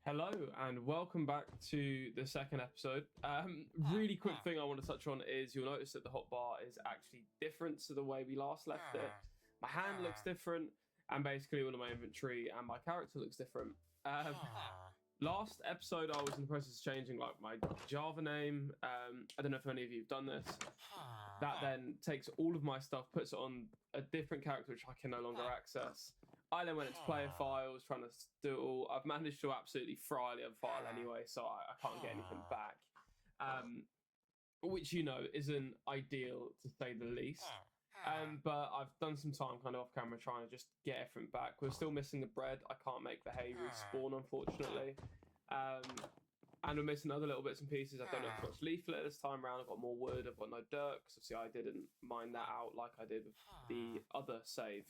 Hello and welcome back to the second episode. Really quick thing I want to touch on is you'll notice that the hotbar is actually different to the way we last left it. My hand looks different, and basically all of my inventory and my character looks different. Last episode I was in the process of changing like my Java name. I don't know if any of you have done this. That then takes all of my stuff, puts it on a different character which I can no longer access. I then went into player files trying to do it all. I've managed to absolutely fry the other file anyway, so I can't get anything back. Which, you know, isn't ideal to say the least. But I've done some time kind of off camera trying to just get everything back. We're still missing the bread. I can't make the hay respawn, unfortunately. And we're missing other little bits and pieces. I've done a much leaflet this time around. I've got more wood. I've got no dirt, because obviously I didn't mine that out like I did with the other save.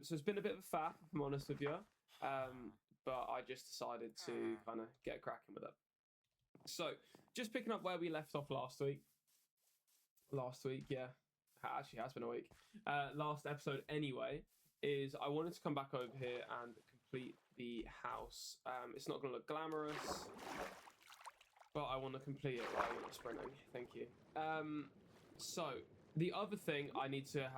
So it's been a bit of a faff, if I'm honest with you. But I just decided to kind of get cracking with it. So just picking up where we left off last week. Yeah. Actually, it has been a week. Last episode anyway, is I wanted to come back over here and complete the house. It's not going to look glamorous, but I want to complete it while you're not sprinting. Thank you. So the other thing I need to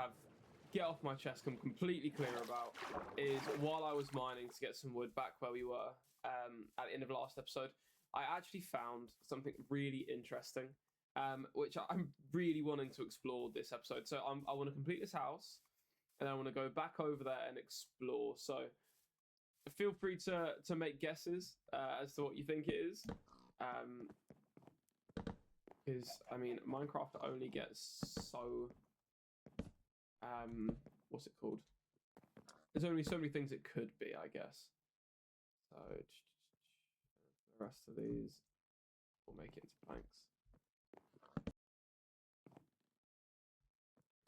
get off my chest, I'm completely clear about, is while I was mining to get some wood back where we were at the end of last episode, I actually found something really interesting, which I'm really wanting to explore this episode. So I want to complete this house, and I want to go back over there and explore. So feel free to make guesses as to what you think it is. Because, I mean, Minecraft only gets so... what's it called? There's only so many things it could be, I guess. So the rest of these will make it into planks.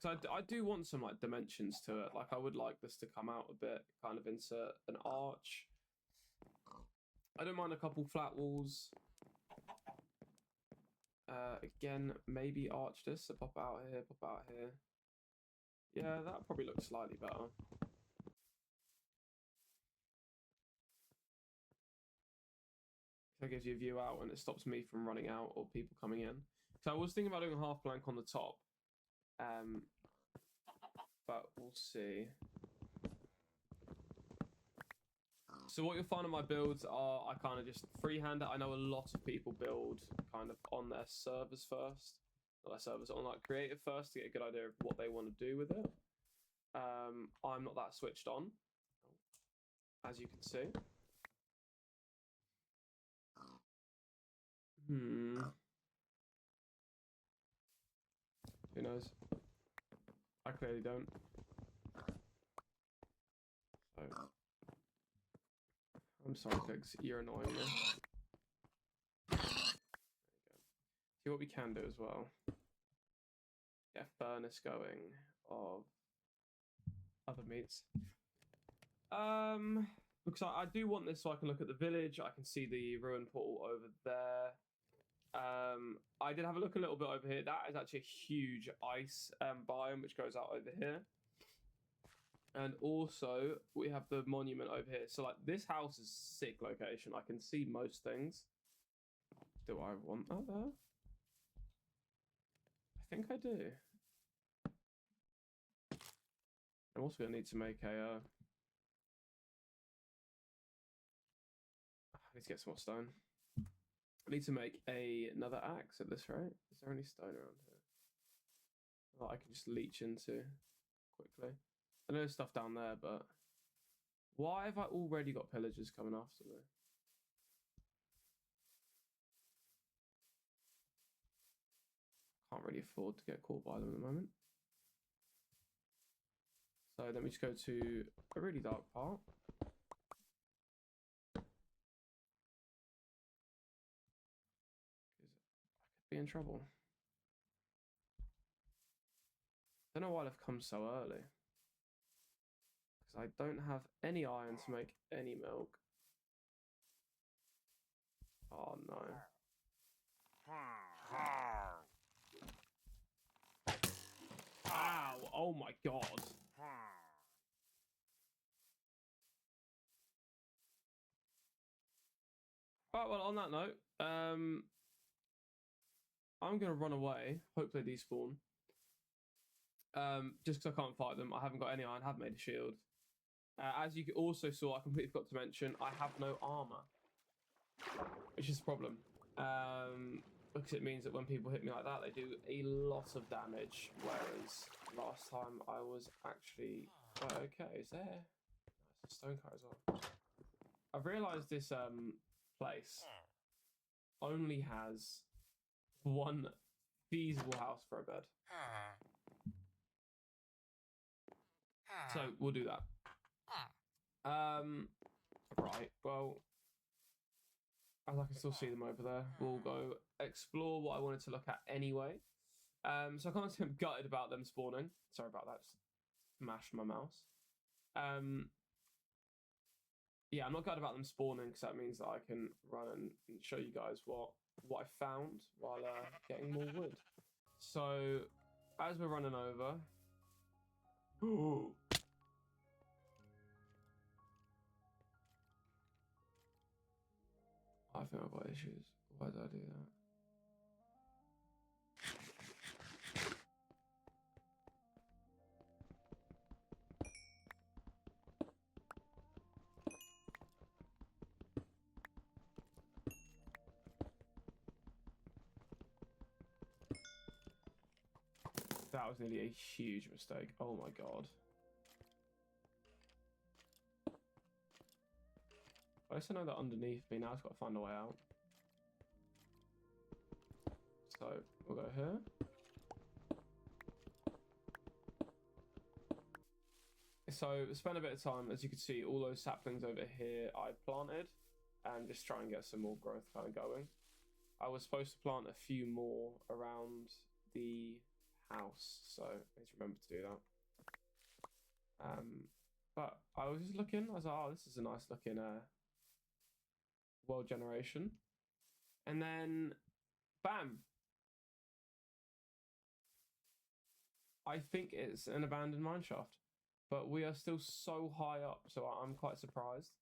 So I do want some like dimensions to it. Like I would like this to come out a bit, kind of insert an arch. I don't mind a couple flat walls. Again, maybe arch this, so pop out here, pop out here. Yeah, that probably looks slightly better. That gives you a view out and it stops me from running out or people coming in. So I was thinking about doing a half plank on the top. But we'll see. So what you'll find on my builds are I kind of just freehand it. I know a lot of people build kind of on their servers first. Not their servers, on like creative first to get a good idea of what they want to do with it. I'm not that switched on, as you can see. Who knows? I clearly don't. So, I'm sorry, Pigs. You're annoying me. There you go. See what we can do as well. Get a furnace going of other meats. Because I do want this so I can look at the village. I can see the ruin portal over there. I did have a look a little bit over here. That is actually a huge ice biome which goes out over here. And also we have the monument over here. So like this house is a sick location. I can see most things. Do I want that there? I think I do. I'm also going to need to make a... I need to get some more stone. I need to make another axe at this rate. Is there any stone around here that I can just leech into quickly? I know there's stuff down there, but why have I already got pillagers coming after me? Can't really afford to get caught by them at the moment. So let me just go to a really dark part. Be in trouble. Don't know why I've come so early. Because I don't have any iron to make any milk. Oh no. Ow! Oh my god. Right, well, on that note, I'm gonna run away. Hopefully they despawn. Just because I can't fight them. I haven't got any iron. I have made a shield. As you also saw, I completely forgot to mention, I have no armor, which is a problem. Because it means that when people hit me like that, they do a lot of damage. Whereas last time I was actually quite okay. Is there nice stone cut as well? I've realised this place only has one feasible house for a bed. So we'll do that. Right, well, as I can still see them over there, we'll go explore what I wanted to look at anyway. So I can't say I'm gutted about them spawning. Sorry about that, just mashed my mouse. Yeah, I'm not gutted about them spawning because that means that I can run and show you guys what I found while getting more wood. So as we're running over, ooh. I think I've got issues. Why did I do that? That was nearly a huge mistake. Oh my god. I just know that underneath me now. I've got to find a way out. So we'll go here. So spend a bit of time, as you can see, all those saplings over here I planted, and just try and get some more growth kind of going. I was supposed to plant a few more around the house, so I need to remember to do that. But I was just looking. I was like, oh, this is a nice looking world generation, and then bam, I think it's an abandoned mineshaft, but we are still so high up, so I'm quite surprised.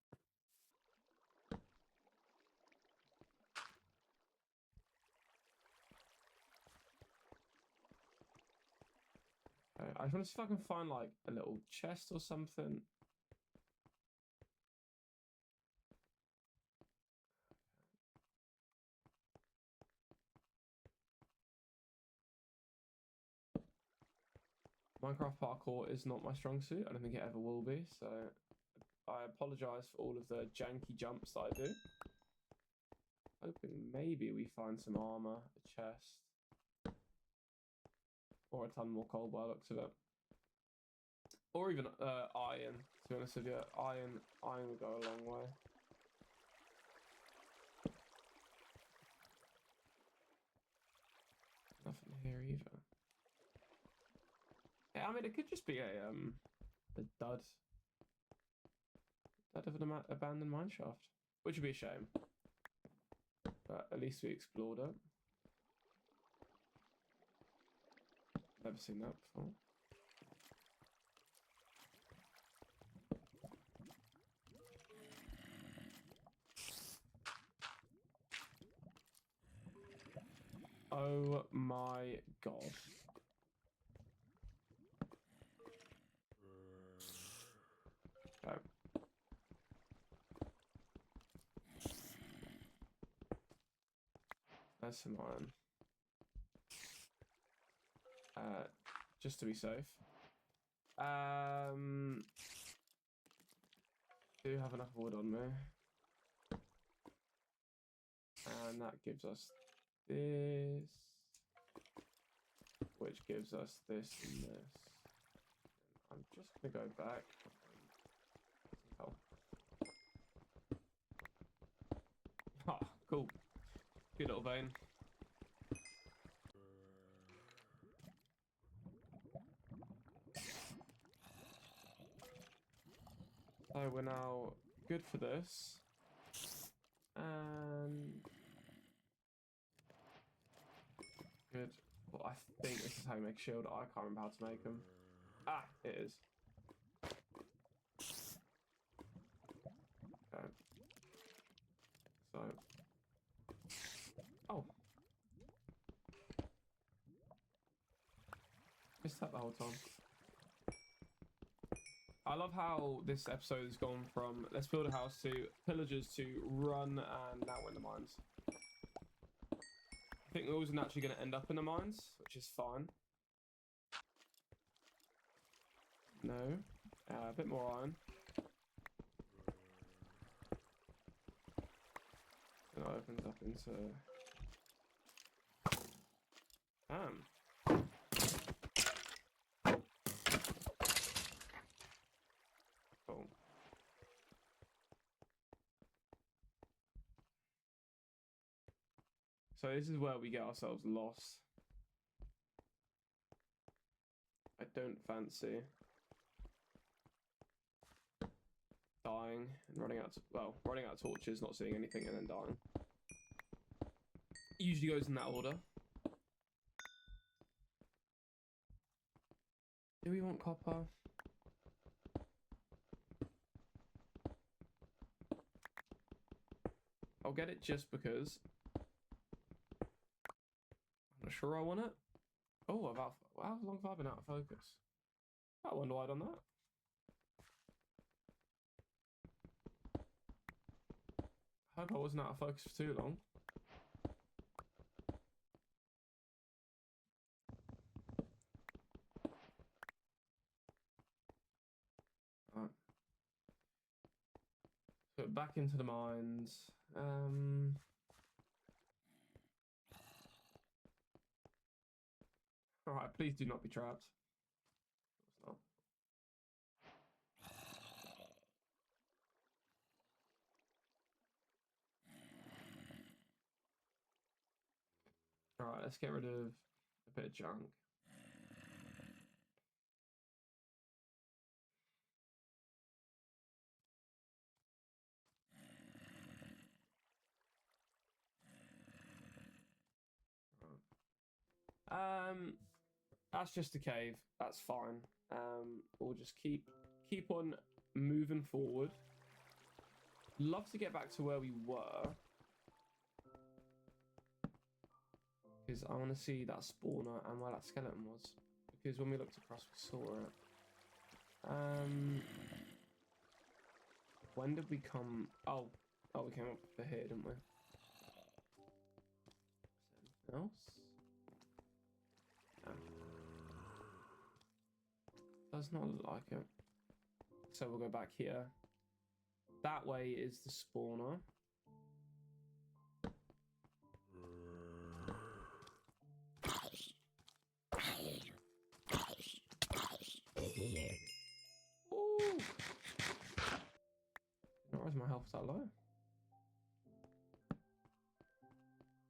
I just want to see if I can find like a little chest or something. Minecraft parkour is not my strong suit. I don't think it ever will be, so I apologise for all of the janky jumps that I do. Hoping maybe we find some armour, a chest, or a ton more coal by the looks of it. Or even iron, to be honest with you. Iron will go a long way. Nothing here either. Yeah, I mean, it could just be a dud of an abandoned mineshaft, which would be a shame. But at least we explored it. Never seen that before. Oh my god. Okay. There's some iron. Just to be safe. Do have enough wood on me. And that gives us this. Which gives us this and this. I'm just going to go back. Oh. Oh, cool. Good little vein. So we're now good for this. And good. Well, I think this is how you make a shield. I can't remember how to make them. Ah, it is. Okay. So that the whole time. I love how this episode has gone from let's build a house to pillagers to run, and now we're in the mines. I think we're always naturally going to end up in the mines, which is fine. No. A bit more iron. And that opens up into... Cool. So this is where we get ourselves lost. I don't fancy dying and running out of torches, not seeing anything, and then dying. It usually goes in that order. Do we want copper? I'll get it just because. I'm not sure I want it. Oh, how long have I been out of focus? I wonder why I've done that. I hope I wasn't out of focus for too long. Right. So back into the mines. Alright, please do not be trapped. Of course not. Alright, let's get rid of a bit of junk. That's just a cave. That's fine. We'll just keep on moving forward. Love to get back to where we were, because I want to see that spawner and where that skeleton was. Because when we looked across, we saw it. When did we come? Oh, we came up for here, didn't we? Anything else? Does not look like it. So we'll go back here. That way is the spawner. Ooh. Why is my health so low?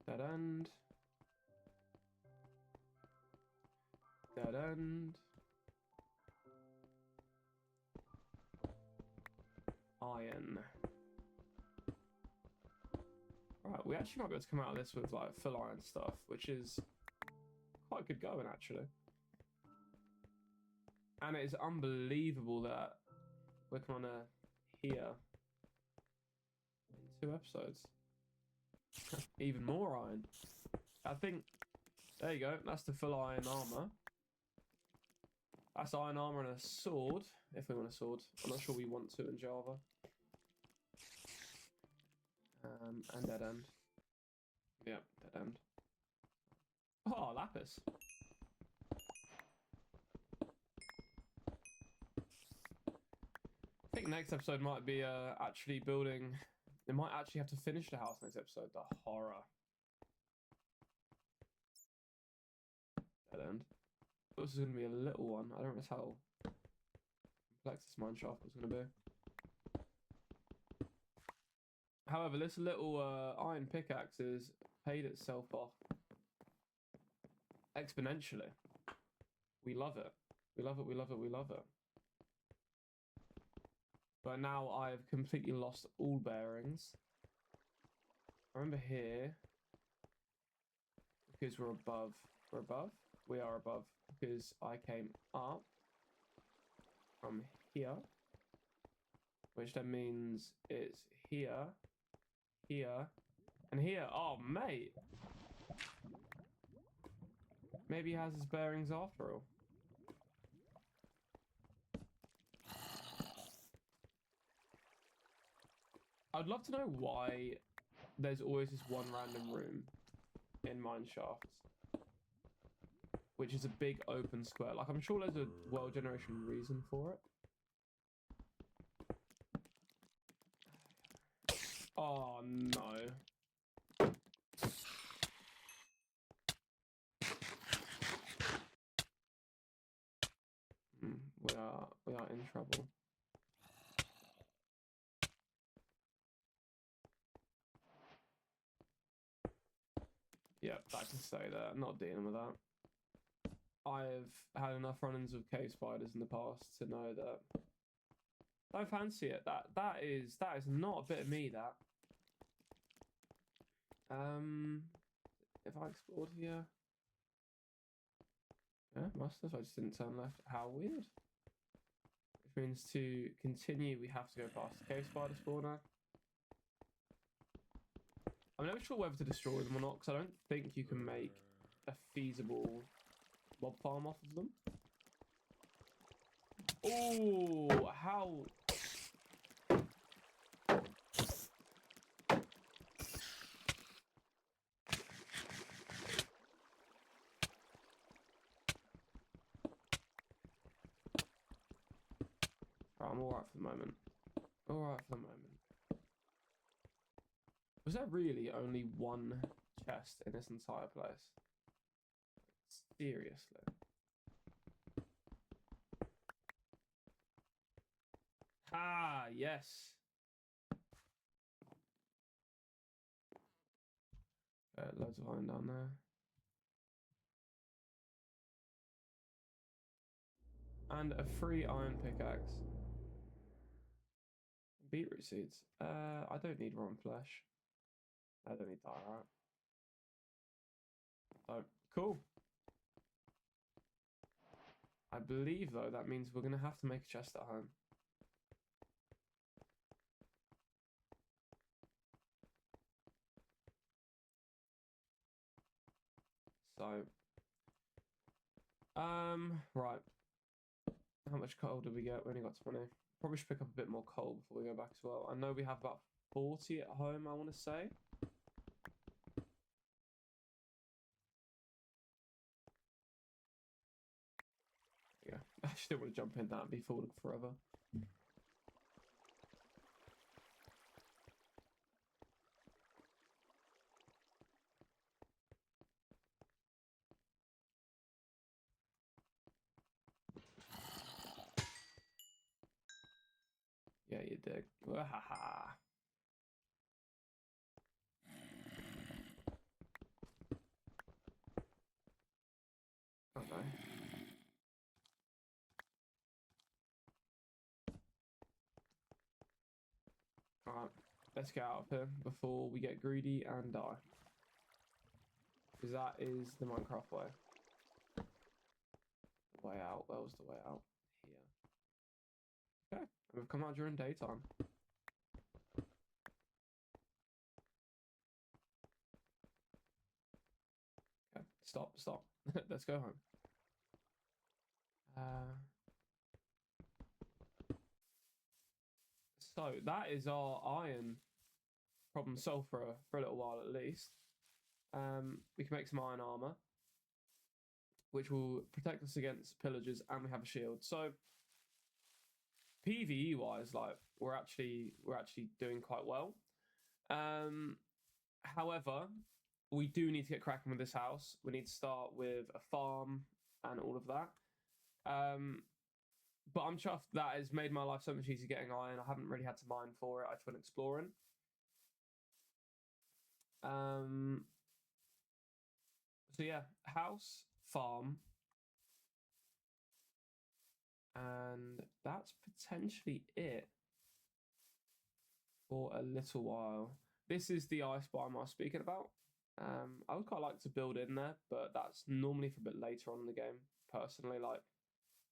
Dead end. Dead end. Iron. Right, we actually might be able to come out of this with like full iron stuff, which is quite good going actually. And it is unbelievable that we're kind of here in 2 episodes. Even more iron. I think, there you go, that's the full iron armor. That's iron armor and a sword, if we want a sword. I'm not sure we want to in Java. And dead end. Yep, dead end. Oh, lapis. I think next episode might be actually building. They might actually have to finish the house next episode. The horror. Dead end. This is going to be a little one. I don't know how complex this mine shaft is going to be. However, this little iron pickaxe has paid itself off exponentially. We love it. We love it, we love it, we love it. But now I've completely lost all bearings. I remember here, because we're above. We're above? We are above, because I came up from here, which then means it's here, here, and here. Oh, mate. Maybe he has his bearings after all. I'd love to know why there's always this one random room in mine shafts, which is a big open square. Like, I'm sure there's a world generation reason for it. Oh no. We are in trouble. Yep, I can say that. I'm not dealing with that. I've had enough run-ins with cave spiders in the past to know that I fancy it. That is not a bit of me, that. If I explored here. Yeah, must have. I just didn't turn left. How weird. Which means to continue, we have to go past the cave spider spawner. I'm never sure whether to destroy them or not, because I don't think you can make a feasible mob farm off of them. Oh, how... Right, I'm alright for the moment. Alright for the moment. Was there really only one chest in this entire place? Seriously? Ah, yes. Loads of iron down there. And a free iron pickaxe. Beetroot seeds. I don't need rotten flesh. I don't need diorite. Oh, cool. I believe, though, that means we're going to have to make a chest at home. So, right. How much coal did we get? We only got 20. Probably should pick up a bit more coal before we go back as well. I know we have about 40 at home, I want to say. Yeah, I just didn't want to jump in that and be falling forever. Yeah, you did. Wahaha. Oh no. Alright, let's get out of here before we get greedy and die. Because that is the Minecraft way. The way out. Where was the way out? Here. Okay, we've come out during daytime. Okay, stop. Let's go home. So that is our iron problem solved for a little while at least. We can make some iron armor, which will protect us against pillagers, and we have a shield. So PvE wise, like we're actually doing quite well. However, we do need to get cracking with this house. We need to start with a farm and all of that. But I'm chuffed. That has made my life so much easier getting iron. I haven't really had to mine for it. I just went exploring. So yeah, house, farm, and that's potentially it for a little while. This is the ice biome I was speaking about. I would quite like to build in there, but that's normally for a bit later on in the game. Personally, like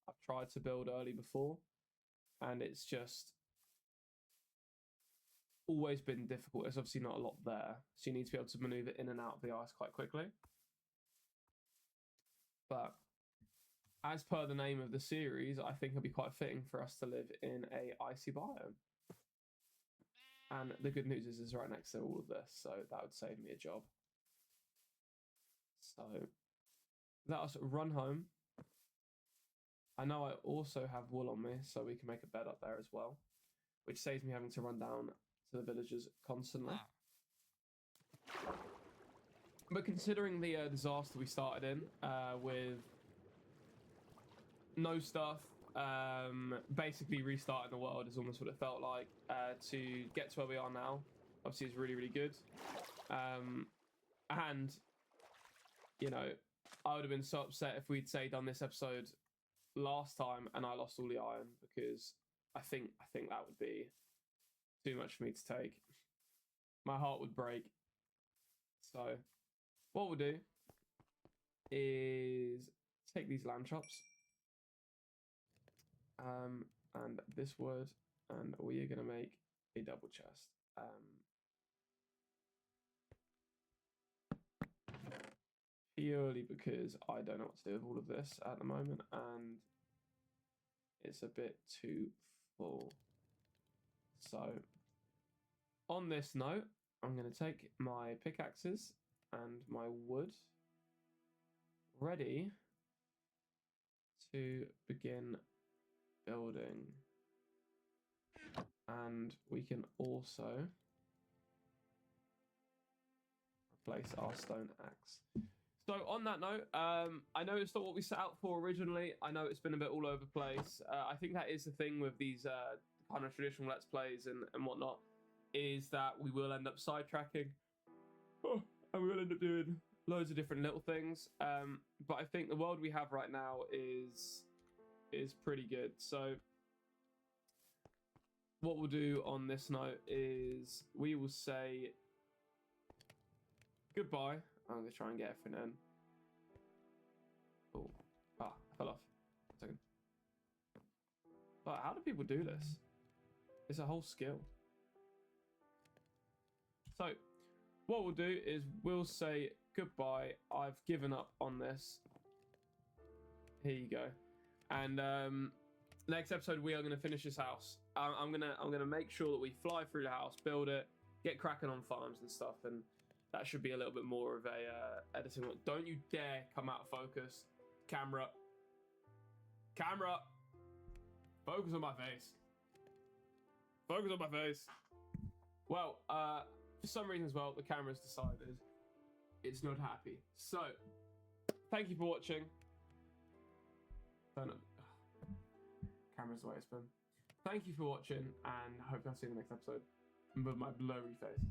I've tried to build early before, and it's just always been difficult. There's obviously not a lot there, so you need to be able to maneuver in and out of the ice quite quickly. But as per the name of the series, I think it'll be quite fitting for us to live in a icy biome. And the good news is it's right next to all of this, so that would save me a job. So let us run home. I know I also have wool on me, so we can make a bed up there as well, which saves me having to run down to the villagers constantly. But considering the disaster we started in with no stuff, basically restarting the world is almost what it felt like. To get to where we are now, obviously, is really, really good. And, you know, I would have been so upset if we'd, say, done this episode last time and I lost all the iron, because I think that would be too much for me to take. My heart would break. So what we'll do is take these lamb chops and this wood, and we are going to make a double chest. Purely because I don't know what to do with all of this at the moment, and it's a bit too full. So on this note, I'm going to take my pickaxes and my wood ready to begin building. And we can also replace our stone axe. So on that note, I know it's not what we set out for originally. I know it's been a bit all over the place. I think that is the thing with these kind of traditional Let's Plays and whatnot, is that we will end up sidetracking. And we will end up doing loads of different little things. But I think the world we have right now is pretty good. So what we'll do on this note is we will say goodbye. I'm going to try and get everything in. Oh, I fell off. A second. But how do people do this? It's a whole skill. So what we'll do is we'll say goodbye. I've given up on this. Here you go. And next episode we are going to finish this house. I'm gonna make sure that we fly through the house, build it, get cracking on farms and stuff, and that should be a little bit more of a editing. Don't you dare come out of focus. Camera. Focus on my face. Focus on my face. Well, for some reason as well, the camera's decided it's not happy. So, thank you for watching. Turn up. Camera's the way it's been. Thank you for watching, and I hope I'll see you in the next episode with my blurry face.